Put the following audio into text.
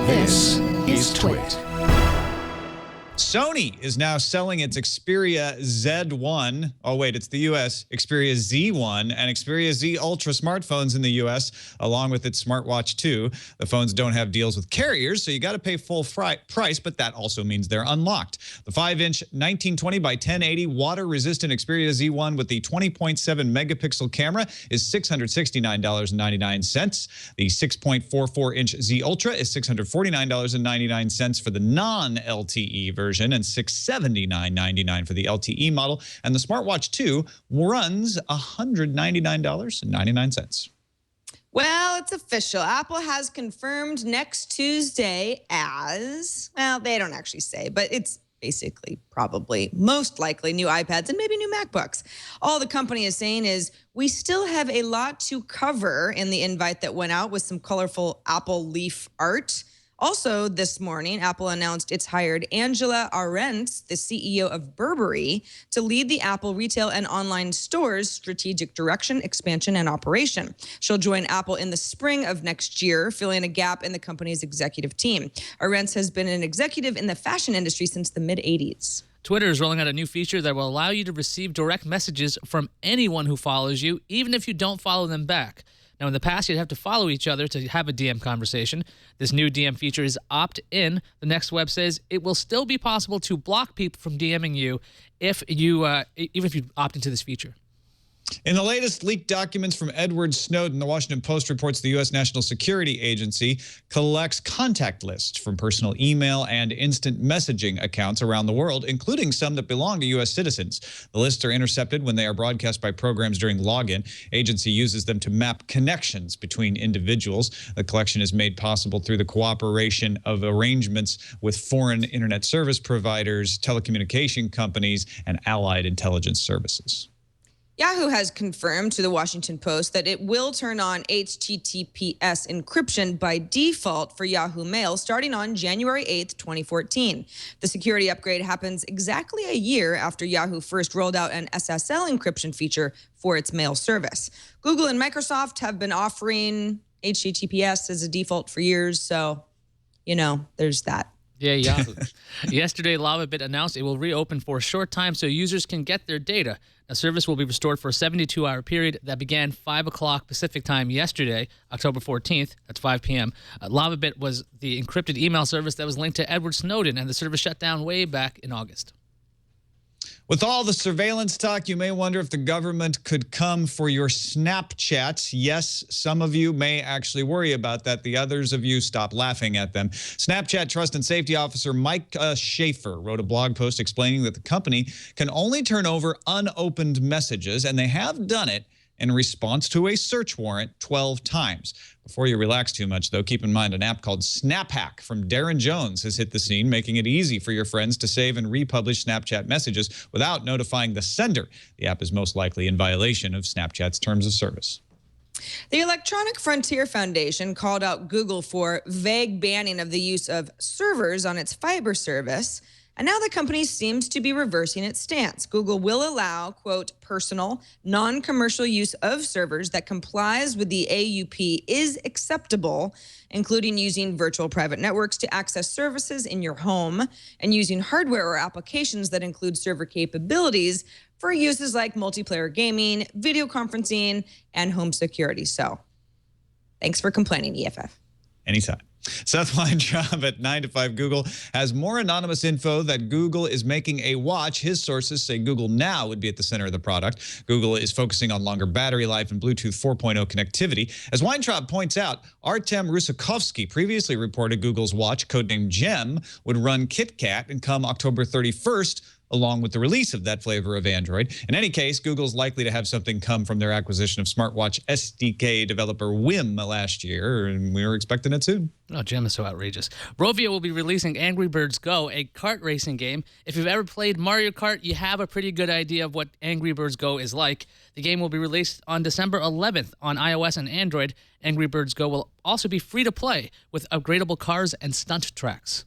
This is Twit. Sony is now selling its Xperia Z1. Oh, wait, it's the U.S. Xperia Z1 and Xperia Z Ultra smartphones in the U.S., along with its smartwatch 2. The phones don't have deals with carriers, so you got to pay full price, but that also means they're unlocked. The 5-inch 1920 by 1080 water-resistant Xperia Z1 with the 20.7 megapixel camera is $669.99. The 6.44-inch Z Ultra is $649.99 for the non-LTE version and $679.99 for the LTE model. And the smartwatch 2 runs $199.99. Well, it's official. Apple has confirmed next Tuesday as, well, they don't actually say, but it's basically probably most likely new iPads and maybe new MacBooks. All the company is saying is we still have a lot to cover in the invite that went out with some colorful Apple leaf art. Also, this morning, Apple announced it's hired Angela Arendts, the CEO of Burberry, to lead the Apple retail and online stores' strategic direction, expansion, and operation. She'll join Apple in the spring of next year, filling a gap in the company's executive team. Arendts has been an executive in the fashion industry since the mid-'80s. Twitter is rolling out a new feature that will allow you to receive direct messages from anyone who follows you, even if you don't follow them back. Now, in the past, you'd have to follow each other to have a DM conversation. This new DM feature is opt-in. The next web says it will still be possible to block people from DMing you even if you opt into this feature. In the latest leaked documents from Edward Snowden, the Washington Post reports the U.S. National Security Agency collects contact lists from personal email and instant messaging accounts around the world, including some that belong to U.S. citizens. The lists are intercepted when they are broadcast by programs during login. Agency uses them to map connections between individuals. The collection is made possible through the cooperation of arrangements with foreign internet service providers, telecommunication companies, and allied intelligence services. Yahoo has confirmed to the Washington Post that it will turn on HTTPS encryption by default for Yahoo Mail starting on January 8th, 2014. The security upgrade happens exactly a year after Yahoo first rolled out an SSL encryption feature for its mail service. Google and Microsoft have been offering HTTPS as a default for years, so, you know, there's that. Yeah, Yahoo. Yesterday, LavaBit announced it will reopen for a short time so users can get their data. A service will be restored for a 72-hour period that began 5 o'clock Pacific time yesterday, October 14th. That's 5 p.m. LavaBit was the encrypted email service that was linked to Edward Snowden, and the service shut down way back in August. With all the surveillance talk, you may wonder if the government could come for your Snapchats. Yes, some of you may actually worry about that. The others of you, stop laughing at them. Snapchat Trust and Safety Officer Mike Schaefer wrote a blog post explaining that the company can only turn over unopened messages, and they have done it in response to a search warrant 12 times. Before you relax too much, though, keep in mind an app called SnapHack from Darren Jones has hit the scene, making it easy for your friends to save and republish Snapchat messages without notifying the sender. The app is most likely in violation of Snapchat's terms of service. The Electronic Frontier Foundation called out Google for vague banning of the use of servers on its fiber service. And now the company seems to be reversing its stance. Google will allow, quote, personal, non-commercial use of servers that complies with the AUP is acceptable, including using virtual private networks to access services in your home and using hardware or applications that include server capabilities for uses like multiplayer gaming, video conferencing, and home security. So thanks for complaining, EFF. Anytime. Seth Weintraub at 9 to 5 Google has more anonymous info that Google is making a watch. His sources say Google Now would be at the center of the product. Google is focusing on longer battery life and Bluetooth 4.0 connectivity. As Weintraub points out, Artem Rusakovsky previously reported Google's watch, codenamed Gem, would run KitKat and come October 31st, along with the release of that flavor of Android. In any case, Google's likely to have something come from their acquisition of smartwatch SDK developer Whim last year, and we were expecting it soon. Oh, Gem is so outrageous. Rovio will be releasing Angry Birds Go, a kart racing game. If you've ever played Mario Kart, you have a pretty good idea of what Angry Birds Go is like. The game will be released on December 11th on iOS and Android. Angry Birds Go will also be free to play with upgradable cars and stunt tracks.